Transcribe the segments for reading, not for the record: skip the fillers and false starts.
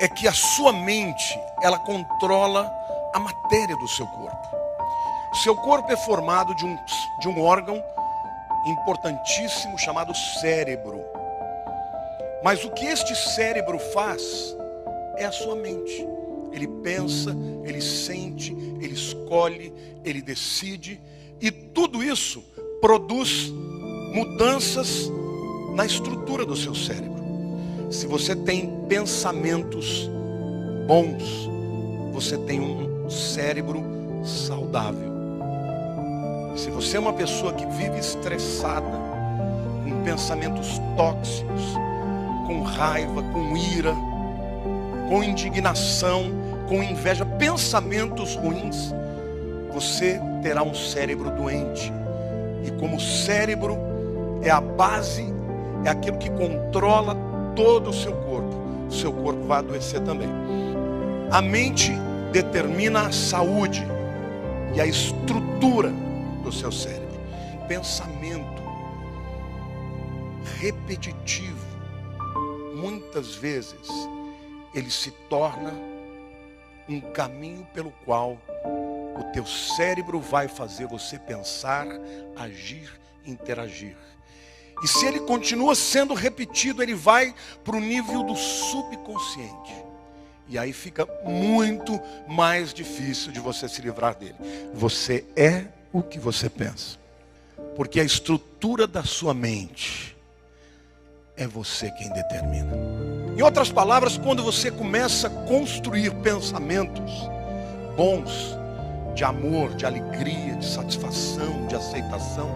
é que a sua mente, ela controla a matéria do seu corpo. Seu corpo é formado de um órgão importantíssimo chamado cérebro. Mas o que este cérebro faz é a sua mente. Ele pensa, ele sente, ele escolhe, ele decide. E tudo isso produz mudanças na estrutura do seu cérebro. Se você tem pensamentos bons, você tem um cérebro saudável. Se você é uma pessoa que vive estressada, com pensamentos tóxicos, com raiva, com ira, com indignação, com inveja, pensamentos ruins, você terá um cérebro doente. E como o cérebro é a base, é aquilo que controla todo o seu corpo vai adoecer também. A mente determina a saúde e a estrutura do seu cérebro. Pensamento repetitivo, muitas vezes, ele se torna um caminho pelo qual o teu cérebro vai fazer você pensar, agir, interagir. E se ele continua sendo repetido, ele vai para o nível do subconsciente. E aí fica muito mais difícil de você se livrar dele. Você é o que você pensa. Porque a estrutura da sua mente é você quem determina. Em outras palavras, quando você começa a construir pensamentos bons, de amor, de alegria, de satisfação, de aceitação,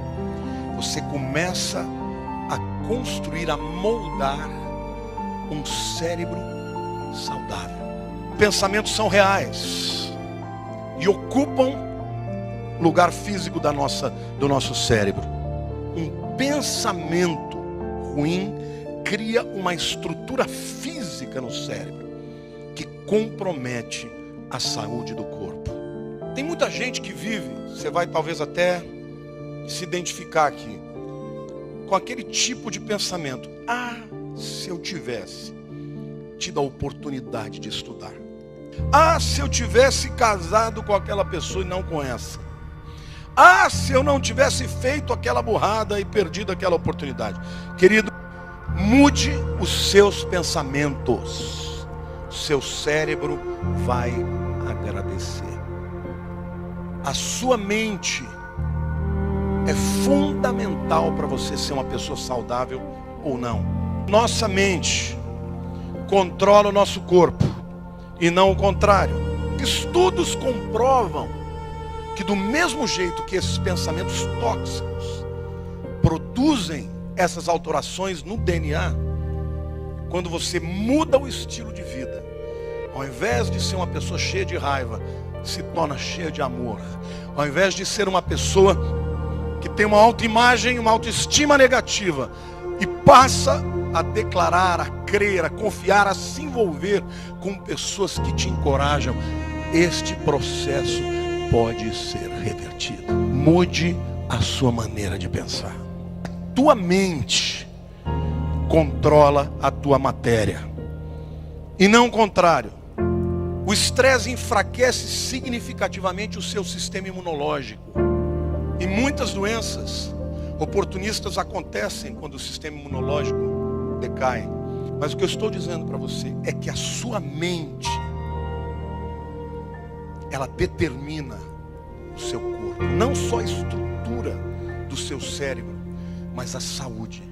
você começa a construir, a moldar um cérebro saudável. Pensamentos são reais e ocupam lugar físico do nosso cérebro. Um pensamento ruim cria uma estrutura física no cérebro que compromete a saúde do corpo. Tem muita gente que vive, você vai talvez até se identificar aqui, com aquele tipo de pensamento: ah, se eu tivesse tido a oportunidade de estudar. Ah, se eu tivesse casado com aquela pessoa e não com essa. Ah, se eu não tivesse feito aquela burrada e perdido aquela oportunidade. Querido, mude os seus pensamentos. Seu cérebro vai agradecer. A sua mente é fundamental para você ser uma pessoa saudável ou não. Nossa mente controla o nosso corpo e não o contrário. Estudos comprovam que do mesmo jeito que esses pensamentos tóxicos produzem essas alterações no DNA, quando você muda o estilo de vida, ao invés de ser uma pessoa cheia de raiva, se torna cheia de amor. Ao invés de ser uma pessoa que tem uma autoimagem, uma autoestima negativa, e passa a declarar, a crer, a confiar, a se envolver com pessoas que te encorajam, este processo pode ser revertido. Mude a sua maneira de pensar. Tua mente controla a tua matéria e não o contrário. O estresse enfraquece significativamente o seu sistema imunológico. E muitas doenças oportunistas acontecem quando o sistema imunológico decai. Mas o que eu estou dizendo para você é que a sua mente, ela determina o seu corpo. Não só a estrutura do seu cérebro, mas a saúde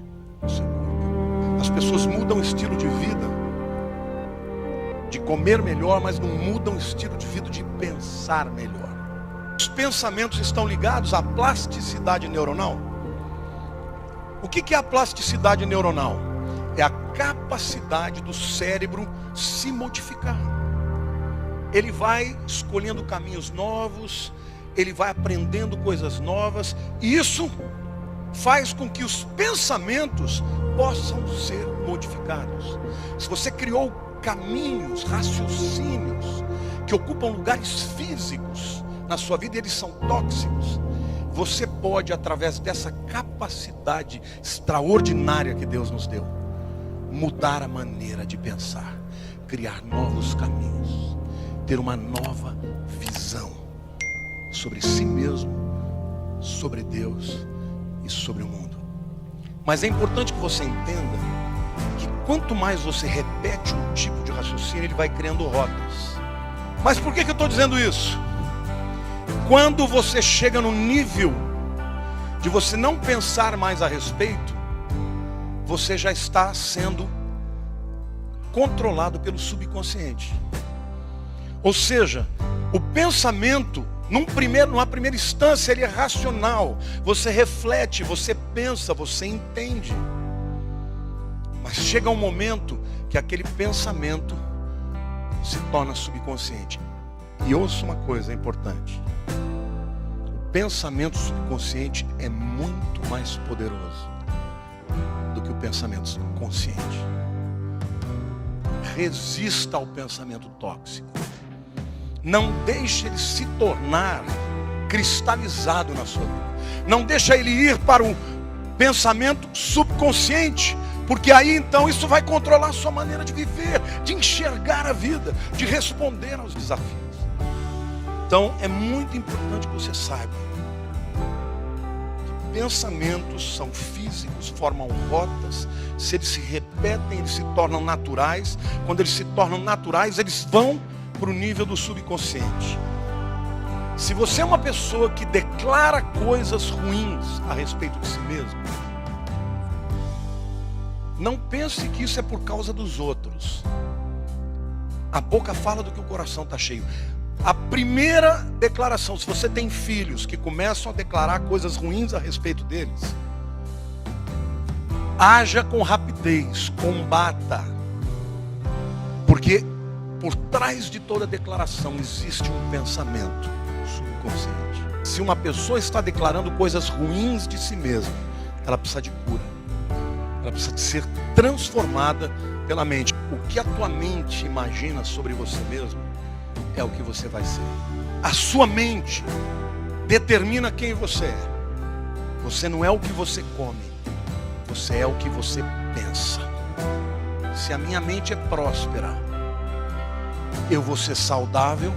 do seu corpo. As pessoas mudam o estilo de vida, de comer melhor, mas não mudam o estilo de vida de pensar melhor. Os pensamentos estão ligados à plasticidade neuronal. O que é a plasticidade neuronal? É a capacidade do cérebro se modificar. Ele vai escolhendo caminhos novos, ele vai aprendendo coisas novas, e isso faz com que os pensamentos possam ser modificados. Se você criou caminhos, raciocínios que ocupam lugares físicos na sua vida, eles são tóxicos, você pode, através dessa capacidade extraordinária que Deus nos deu, mudar a maneira de pensar. criar novos caminhos, ter uma nova visão sobre si mesmo, sobre Deus e sobre o mundo. Mas é importante que você entenda que quanto mais você repete um tipo de raciocínio, ele vai criando rotas. Mas por que eu estou dizendo isso? Quando você chega no nível de você não pensar mais a respeito, você já está sendo controlado pelo subconsciente. Ou seja, o pensamento, numa primeira instância, ele é racional. Você reflete, você pensa, você entende. Mas chega um momento que aquele pensamento se torna subconsciente. E ouça uma coisa importante. O pensamento subconsciente é muito mais poderoso do que o pensamento consciente. Resista ao pensamento tóxico. Não deixe ele se tornar cristalizado na sua vida. Não deixe ele ir para o pensamento subconsciente, porque aí então isso vai controlar a sua maneira de viver, de enxergar a vida, de responder aos desafios. Então é muito importante que você saiba que pensamentos são físicos, formam rotas. Se eles se repetem, eles se tornam naturais. Quando eles se tornam naturais, eles vão para o nível do subconsciente. Se você é uma pessoa que declara coisas ruins a respeito de si mesmo, não pense que isso é por causa dos outros. A boca fala do que o coração está cheio. A primeira declaração, se você tem filhos que começam a declarar coisas ruins a respeito deles, haja com rapidez, combata. Porque por trás de toda declaração existe um pensamento subconsciente. Se uma pessoa está declarando coisas ruins de si mesma, ela precisa de cura. Ela precisa de ser transformada pela mente. O que a tua mente imagina sobre você mesmo é o que você vai ser. A sua mente determina quem você é. Você não é o que você come, você é o que você pensa. Se a minha mente é próspera, eu vou ser saudável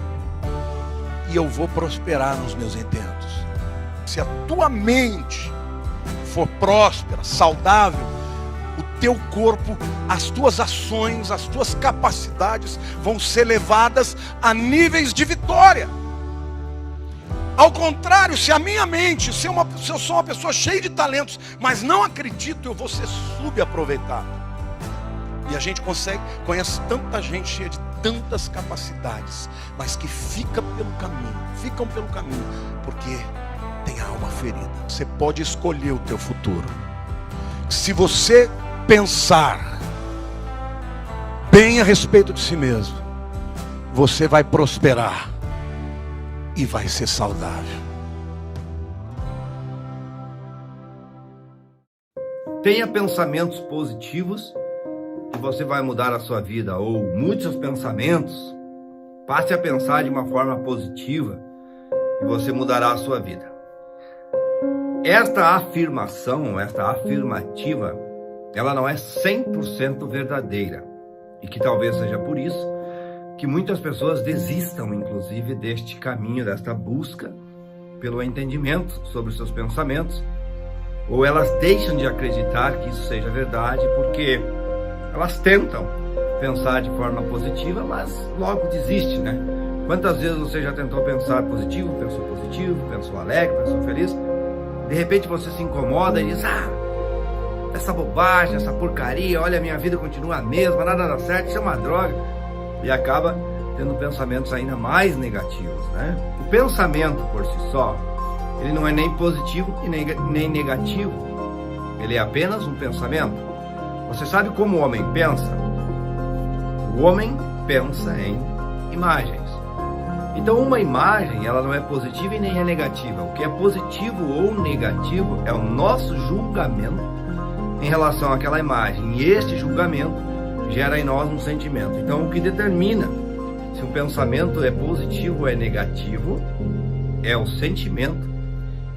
e eu vou prosperar nos meus intentos. Se a tua mente for próspera, saudável, o teu corpo, as tuas ações, as tuas capacidades vão ser levadas a níveis de vitória. Ao contrário, se a minha mente, se eu sou uma pessoa cheia de talentos, mas não acredito, eu vou ser subaproveitado. E a gente conhece tanta gente cheia de tantas capacidades, mas que ficam pelo caminho, porque tem a alma ferida. Você pode escolher o teu futuro. Se você pensar bem a respeito de si mesmo, você vai prosperar e vai ser saudável. Tenha pensamentos positivos e você vai mudar a sua vida, ou mude seus pensamentos, passe a pensar de uma forma positiva e você mudará a sua vida. Esta afirmação, esta afirmativa, ela não é 100% verdadeira, e que talvez seja por isso que muitas pessoas desistam, inclusive, deste caminho, desta busca pelo entendimento sobre os seus pensamentos, ou elas deixam de acreditar que isso seja verdade, porque elas tentam pensar de forma positiva, mas logo desiste, né? Quantas vezes você já tentou pensar positivo, pensou alegre, pensou feliz? De repente você se incomoda e diz: essa bobagem, essa porcaria, olha, a minha vida continua a mesma, nada dá certo, isso é uma droga. E acaba tendo pensamentos ainda mais negativos, né? O pensamento por si só, ele não é nem positivo e nem negativo. Ele é apenas um pensamento. Você sabe como o homem pensa? O homem pensa em imagens. Então uma imagem, ela não é positiva e nem é negativa. O que é positivo ou negativo é o nosso julgamento em relação àquela imagem. E este julgamento gera em nós um sentimento. Então o que determina se o pensamento é positivo ou é negativo é o sentimento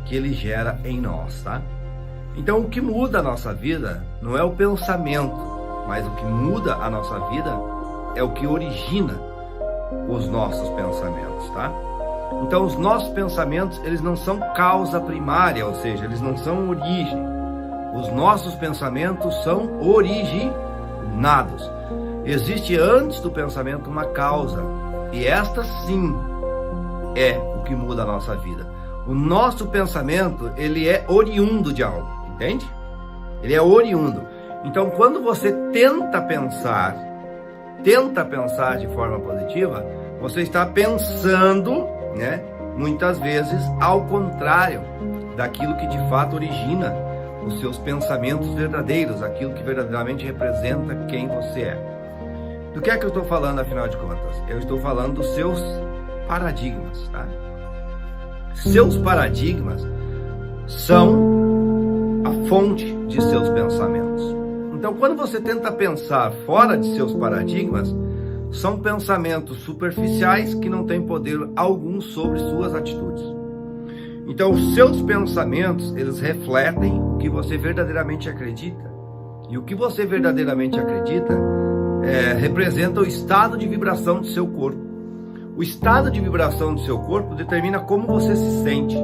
que ele gera em nós, tá? Então o que muda a nossa vida não é o pensamento, mas o que muda a nossa vida é o que origina os nossos pensamentos, tá? Então, os nossos pensamentos, eles não são causa primária, ou seja, eles não são origem. Os nossos pensamentos são originados. Existe antes do pensamento uma causa, e esta sim é o que muda a nossa vida. O nosso pensamento, ele é oriundo de algo, entende? Ele é oriundo. Então, quando você tenta pensar de forma positiva, você está pensando, né, muitas vezes ao contrário daquilo que de fato origina os seus pensamentos verdadeiros, aquilo que verdadeiramente representa quem você é. Do que é que eu estou falando, afinal de contas? Eu estou falando dos seus paradigmas, tá? Seus paradigmas são a fonte de seus pensamentos. Então, quando você tenta pensar fora de seus paradigmas, são pensamentos superficiais que não têm poder algum sobre suas atitudes. Então, os seus pensamentos, eles refletem o que você verdadeiramente acredita. E o que você verdadeiramente acredita representa o estado de vibração do seu corpo. O estado de vibração do seu corpo determina como você se sente.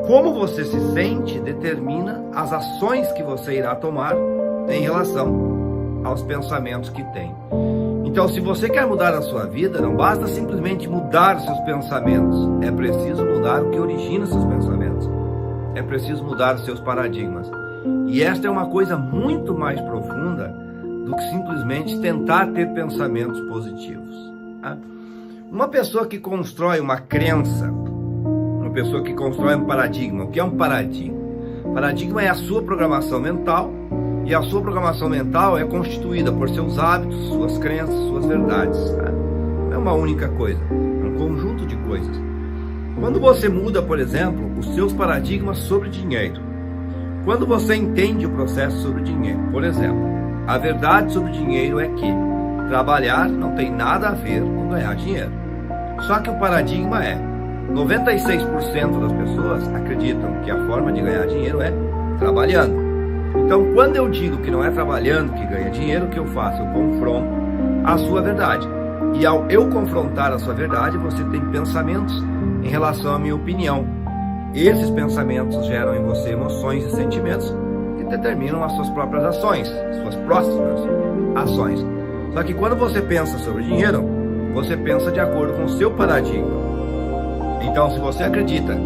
Como você se sente determina as ações que você irá tomar em relação aos pensamentos que tem. Então, se você quer mudar a sua vida, não basta simplesmente mudar seus pensamentos. É preciso mudar o que origina seus pensamentos. É preciso mudar os seus paradigmas. E esta é uma coisa muito mais profunda do que simplesmente tentar ter pensamentos positivos. Tá? Uma pessoa que constrói uma crença, uma pessoa que constrói um paradigma. O que é um paradigma? Paradigma é a sua programação mental, e a sua programação mental é constituída por seus hábitos, suas crenças, suas verdades. Tá? Não é uma única coisa, é um conjunto de coisas. Quando você muda, por exemplo, os seus paradigmas sobre dinheiro, quando você entende o processo sobre dinheiro, por exemplo, a verdade sobre dinheiro é que trabalhar não tem nada a ver com ganhar dinheiro. Só que o paradigma é 96% das pessoas acreditam que a forma de ganhar dinheiro é trabalhando. Então, quando eu digo que não é trabalhando que ganha dinheiro, o que eu faço? Eu confronto a sua verdade. E ao eu confrontar a sua verdade, você tem pensamentos em relação à minha opinião. Esses pensamentos geram em você emoções e sentimentos que determinam as suas próprias ações, suas próximas ações. Só que quando você pensa sobre dinheiro, você pensa de acordo com o seu paradigma. Então, se você acredita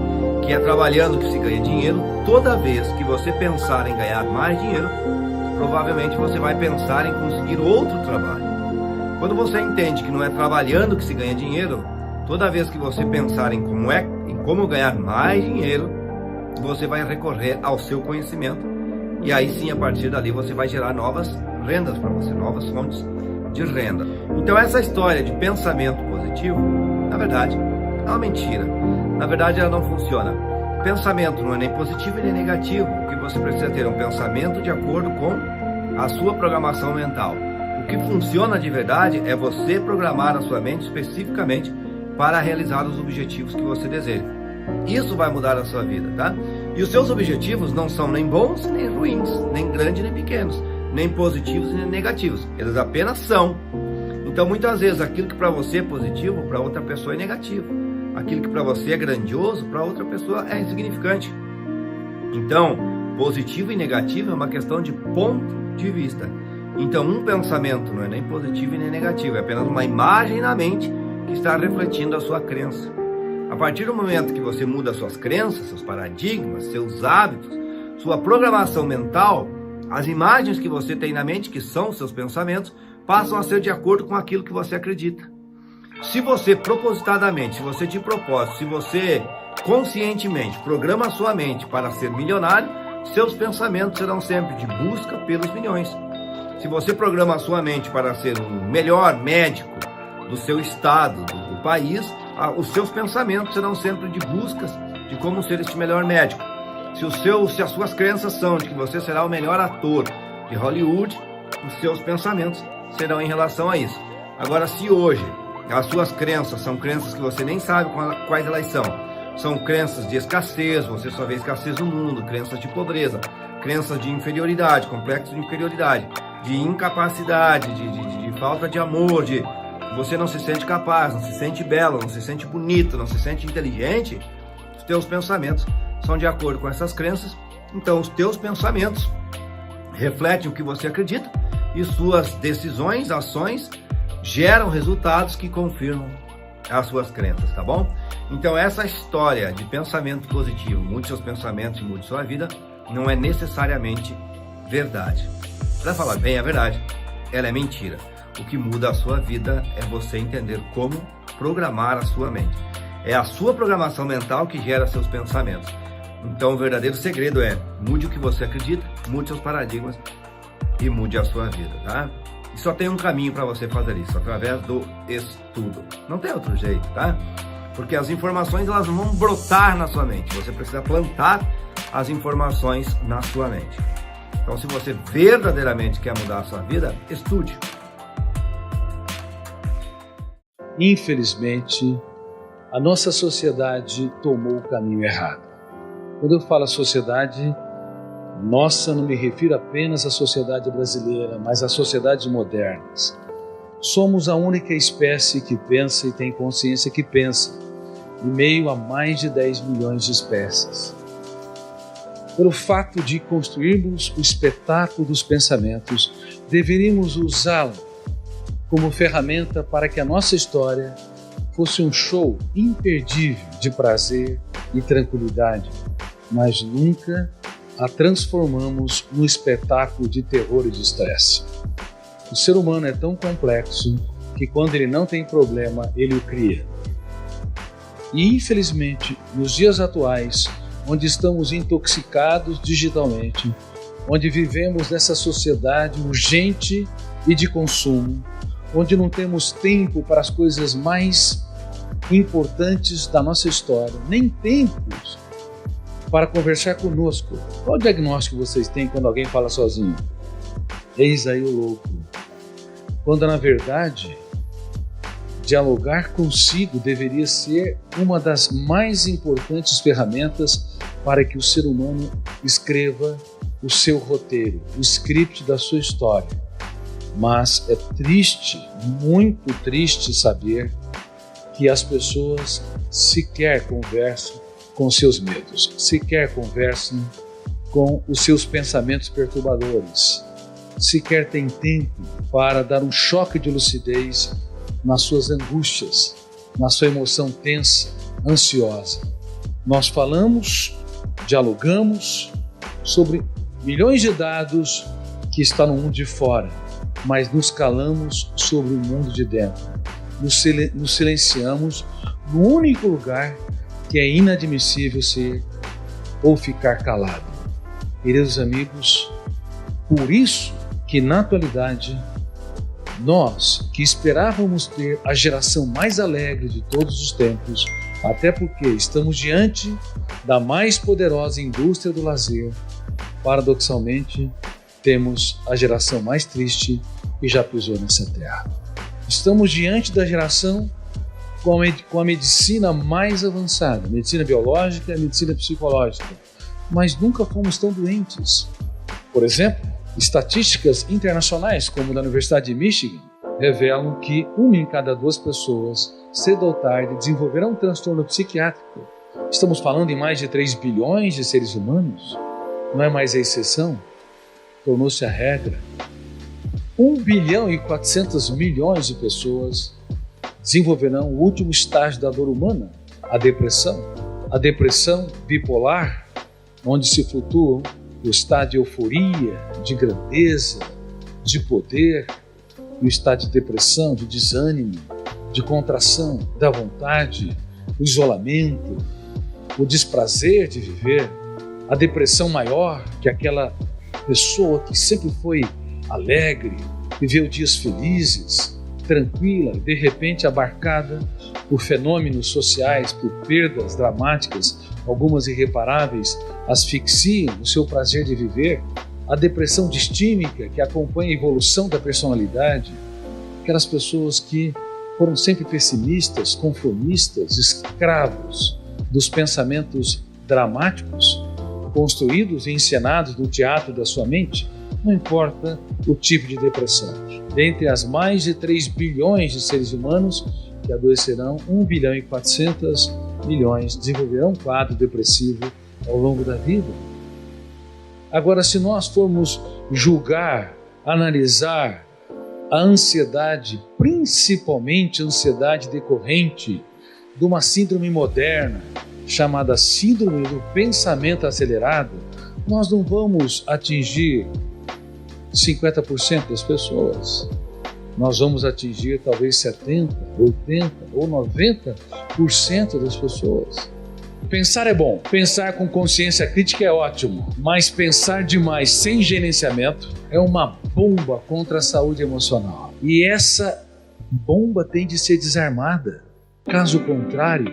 que é trabalhando que se ganha dinheiro, toda vez que você pensar em ganhar mais dinheiro, provavelmente você vai pensar em conseguir outro trabalho. Quando você entende que não é trabalhando que se ganha dinheiro, toda vez que você pensar em como ganhar mais dinheiro, você vai recorrer ao seu conhecimento, e aí sim, a partir dali, você vai gerar novas rendas para você, novas fontes de renda. Então, essa história de pensamento positivo, na verdade, é uma mentira. Na verdade, ela não funciona. Pensamento não é nem positivo nem negativo. O que você precisa ter é um pensamento de acordo com a sua programação mental. O que funciona de verdade é você programar a sua mente especificamente para realizar os objetivos que você deseja. Isso vai mudar a sua vida, tá? E os seus objetivos não são nem bons nem ruins, nem grandes nem pequenos, nem positivos nem negativos. Eles apenas são. Então, muitas vezes, aquilo que para você é positivo, para outra pessoa é negativo. Aquilo que para você é grandioso, para outra pessoa é insignificante. Então, positivo e negativo é uma questão de ponto de vista. Então, um pensamento não é nem positivo e nem negativo, é apenas uma imagem na mente que está refletindo a sua crença. A partir do momento que você muda suas crenças, seus paradigmas, seus hábitos, sua programação mental, as imagens que você tem na mente, que são seus pensamentos, passam a ser de acordo com aquilo que você acredita. Se você propositadamente, se você de propósito, se você conscientemente programa a sua mente para ser milionário, seus pensamentos serão sempre de busca pelos milhões. Se você programa a sua mente para ser o melhor médico do seu estado, do país, os seus pensamentos serão sempre de buscas de como ser este melhor médico. Se as suas crenças são de que você será o melhor ator de Hollywood, os seus pensamentos serão em relação a isso. Agora, se hoje as suas crenças são crenças que você nem sabe quais elas são, são crenças de escassez, você só vê escassez no mundo, crenças de pobreza, crenças de inferioridade, complexo de inferioridade, de incapacidade, de falta de amor, de você não se sente capaz, não se sente belo, não se sente bonito, não se sente inteligente, os teus pensamentos são de acordo com essas crenças. Então os teus pensamentos refletem o que você acredita e suas decisões, ações geram resultados que confirmam as suas crenças, tá bom? Então essa história de pensamento positivo, mude seus pensamentos e mude sua vida, não é necessariamente verdade. Para falar bem a verdade, ela é mentira. O que muda a sua vida é você entender como programar a sua mente. É a sua programação mental que gera seus pensamentos. Então o verdadeiro segredo é: mude o que você acredita, mude seus paradigmas e mude a sua vida, tá? E só tem um caminho para você fazer isso, através do estudo. Não tem outro jeito, tá? Porque as informações, elas não vão brotar na sua mente. Você precisa plantar as informações na sua mente. Então, se você verdadeiramente quer mudar a sua vida, estude. Infelizmente, a nossa sociedade tomou o caminho errado. Quando eu falo sociedade, nossa, não me refiro apenas à sociedade brasileira, mas às sociedades modernas. Somos a única espécie que pensa e tem consciência que pensa, em meio a mais de 10 milhões de espécies. Pelo fato de construirmos o espetáculo dos pensamentos, deveríamos usá-lo como ferramenta para que a nossa história fosse um show imperdível de prazer e tranquilidade, mas nunca a transformamos num espetáculo de terror e de estresse. O ser humano é tão complexo que quando ele não tem problema, ele o cria. E infelizmente, nos dias atuais, onde estamos intoxicados digitalmente, onde vivemos nessa sociedade urgente e de consumo, onde não temos tempo para as coisas mais importantes da nossa história, nem tempos para conversar conosco. Qual o diagnóstico vocês têm quando alguém fala sozinho? Eis aí o louco. Quando na verdade, dialogar consigo deveria ser uma das mais importantes ferramentas para que o ser humano escreva o seu roteiro, o script da sua história. Mas é triste, muito triste saber que as pessoas sequer conversam com seus medos, sequer conversam com os seus pensamentos perturbadores, sequer têm tempo para dar um choque de lucidez nas suas angústias, na sua emoção tensa, ansiosa. Nós falamos, dialogamos sobre milhões de dados que estão no mundo de fora, mas nos calamos sobre o mundo de dentro. Nos silenciamos no único lugar que é inadmissível ser ou ficar calado. Queridos amigos, por isso que na atualidade, nós que esperávamos ter a geração mais alegre de todos os tempos, até porque estamos diante da mais poderosa indústria do lazer, paradoxalmente, temos a geração mais triste que já pisou nessa terra. Estamos diante da geração com a medicina mais avançada, a medicina biológica e a medicina psicológica, mas nunca fomos tão doentes. Por exemplo, estatísticas internacionais, como da Universidade de Michigan, revelam que 1 em cada 2 pessoas, cedo ou tarde, desenvolverão um transtorno psiquiátrico. Estamos falando em mais de 3 bilhões de seres humanos. Não é mais a exceção, tornou-se a regra. 1 bilhão e 400 milhões de pessoas desenvolverão o último estágio da dor humana, a depressão. A depressão bipolar, onde se flutuam o estado de euforia, de grandeza, de poder, e o estado de depressão, de desânimo, de contração da vontade, o isolamento, o desprazer de viver, a depressão maior, que aquela pessoa que sempre foi alegre, viveu dias felizes, tranquila, de repente abarcada por fenômenos sociais, por perdas dramáticas, algumas irreparáveis, asfixiam o seu prazer de viver, a depressão distímica que acompanha a evolução da personalidade, aquelas pessoas que foram sempre pessimistas, conformistas, escravos dos pensamentos dramáticos, construídos e encenados no teatro da sua mente. Não importa o tipo de depressão. Dentre as mais de 3 bilhões de seres humanos que adoecerão, 1 bilhão e 400 milhões desenvolverão um quadro depressivo ao longo da vida. Agora, se nós formos julgar, analisar a ansiedade, principalmente a ansiedade decorrente de uma síndrome moderna, chamada síndrome do pensamento acelerado, nós não vamos atingir 50% das pessoas. Nós vamos atingir talvez 70%, 80% ou 90% das pessoas. Pensar é bom, pensar com consciência crítica é ótimo, mas pensar demais sem gerenciamento é uma bomba contra a saúde emocional. E essa bomba tem de ser desarmada. Caso contrário,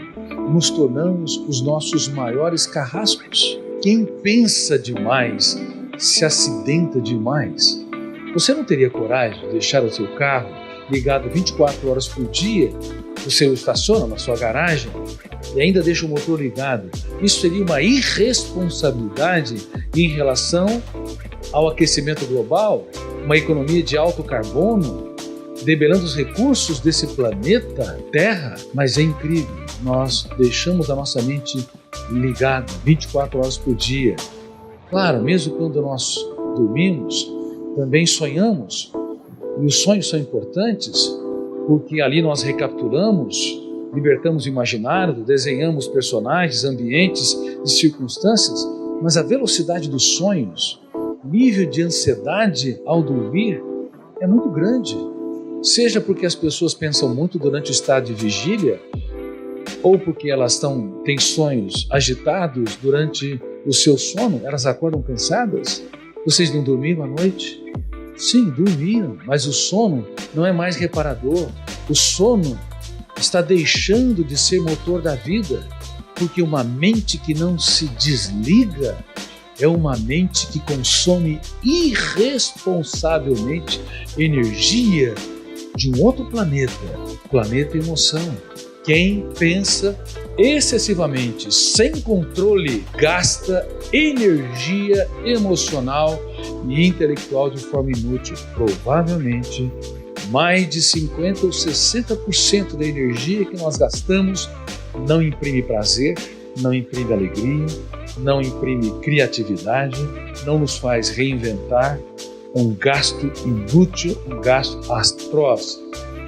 nos tornamos os nossos maiores carrascos. Quem pensa demais se acidenta demais. Você não teria coragem de deixar o seu carro ligado 24 horas por dia? Você o estaciona na sua garagem e ainda deixa o motor ligado. Isso seria uma irresponsabilidade em relação ao aquecimento global, uma economia de alto carbono, debelando os recursos desse planeta Terra. Mas é incrível, nós deixamos a nossa mente ligada 24 horas por dia. Claro, mesmo quando nós dormimos, também sonhamos, e os sonhos são importantes, porque ali nós recapitulamos, libertamos o imaginário, desenhamos personagens, ambientes e circunstâncias, mas a velocidade dos sonhos, nível de ansiedade ao dormir é muito grande. Seja porque as pessoas pensam muito durante o estado de vigília, ou porque elas têm sonhos agitados durante o seu sono, elas acordam cansadas. Vocês não dormiram à noite? Sim, dormiram, mas o sono não é mais reparador. O sono está deixando de ser motor da vida, porque uma mente que não se desliga é uma mente que consome irresponsavelmente energia de um outro planeta, planeta emoção. Quem pensa excessivamente, sem controle, gasta energia emocional e intelectual de forma inútil. Provavelmente, mais de 50% ou 60% da energia que nós gastamos não imprime prazer, não imprime alegria, não imprime criatividade, não nos faz reinventar. Um gasto inútil, um gasto atroz,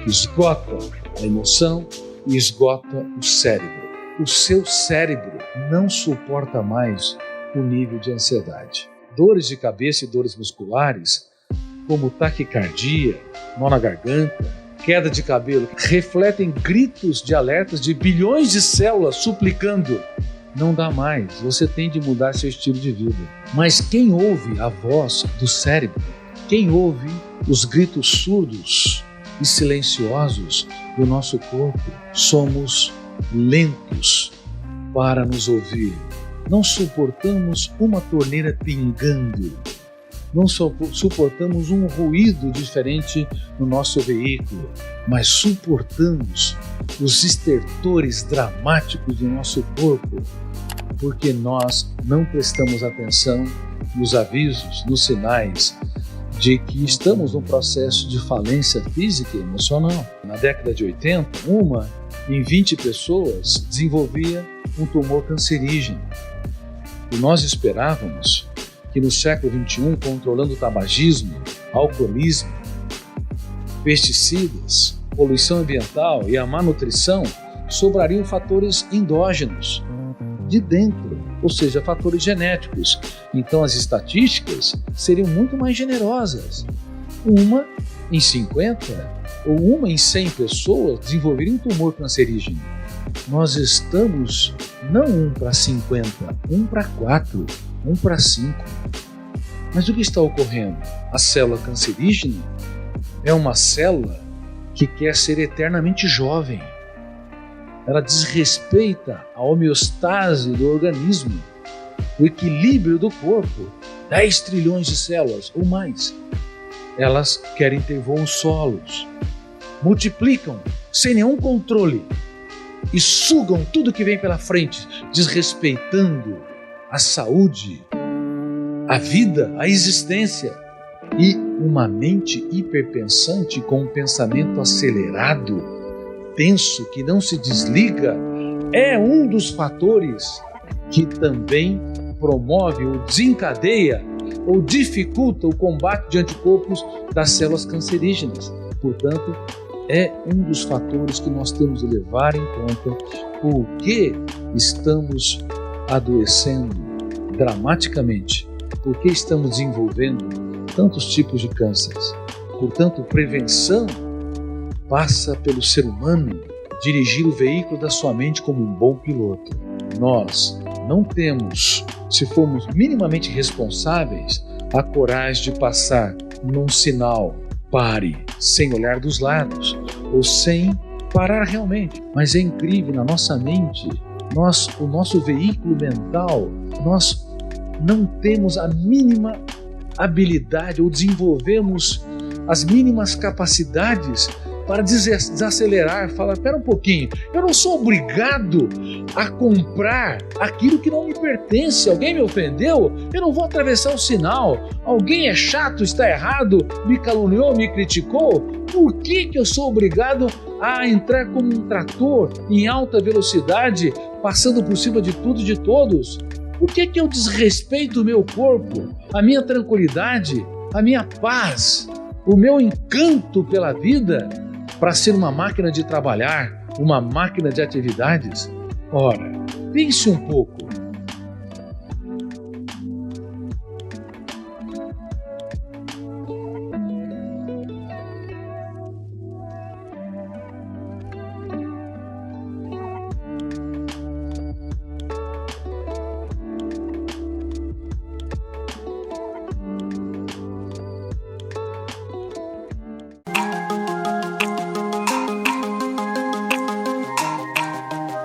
que esgota a emoção e esgota o cérebro. O seu cérebro não suporta mais o nível de ansiedade. Dores de cabeça e dores musculares, como taquicardia, nó na garganta, queda de cabelo, refletem gritos de alertas de bilhões de células suplicando: não dá mais, você tem de mudar seu estilo de vida. Mas quem ouve a voz do cérebro, quem ouve os gritos surdos e silenciosos do nosso corpo, somos lentos para nos ouvir. Não suportamos uma torneira pingando, não suportamos um ruído diferente no nosso veículo, mas suportamos os estertores dramáticos do nosso corpo, porque nós não prestamos atenção nos avisos, nos sinais de que estamos num processo de falência física e emocional. Na década de 80, uma em 20 pessoas desenvolvia um tumor cancerígeno. E nós esperávamos que no século XXI, controlando o tabagismo, alcoolismo, pesticidas, poluição ambiental e a má nutrição, sobrariam fatores endógenos, de dentro, ou seja, fatores genéticos. Então as estatísticas seriam muito mais generosas. Uma em 50 ou uma em 100 pessoas desenvolveria um tumor cancerígeno. Nós estamos não 1 para 50, 1 para 4, 1 para 5. Mas o que está ocorrendo? A célula cancerígena é uma célula que quer ser eternamente jovem. Ela desrespeita a homeostase do organismo, o equilíbrio do corpo. 10 trilhões de células ou mais. Elas querem ter voos solos, multiplicam sem nenhum controle e sugam tudo que vem pela frente, desrespeitando a saúde, a vida, a existência. E uma mente hiperpensante com um pensamento acelerado, tenso, que não se desliga, é um dos fatores que também promove ou desencadeia ou dificulta o combate de anticorpos das células cancerígenas. Portanto, é um dos fatores que nós temos de levar em conta porque estamos adoecendo dramaticamente, porque estamos desenvolvendo tantos tipos de cânceres. Portanto, prevenção passa pelo ser humano dirigir o veículo da sua mente como um bom piloto. Nós não temos, se formos minimamente responsáveis, a coragem de passar num sinal pare, sem olhar dos lados, ou sem parar realmente. Mas é incrível, na nossa mente, o nosso veículo mental, nós não temos a mínima habilidade ou desenvolvemos as mínimas capacidades para desacelerar, falar, espera um pouquinho, eu não sou obrigado a comprar aquilo que não me pertence. Alguém me ofendeu, eu não vou atravessar o sinal. Alguém é chato, está errado, me caluniou, me criticou. Por que eu sou obrigado a entrar como um trator em alta velocidade, passando por cima de tudo e de todos? Por que eu desrespeito o meu corpo, a minha tranquilidade, a minha paz, o meu encanto pela vida, para ser uma máquina de trabalhar, uma máquina de atividades? Ora, pense um pouco.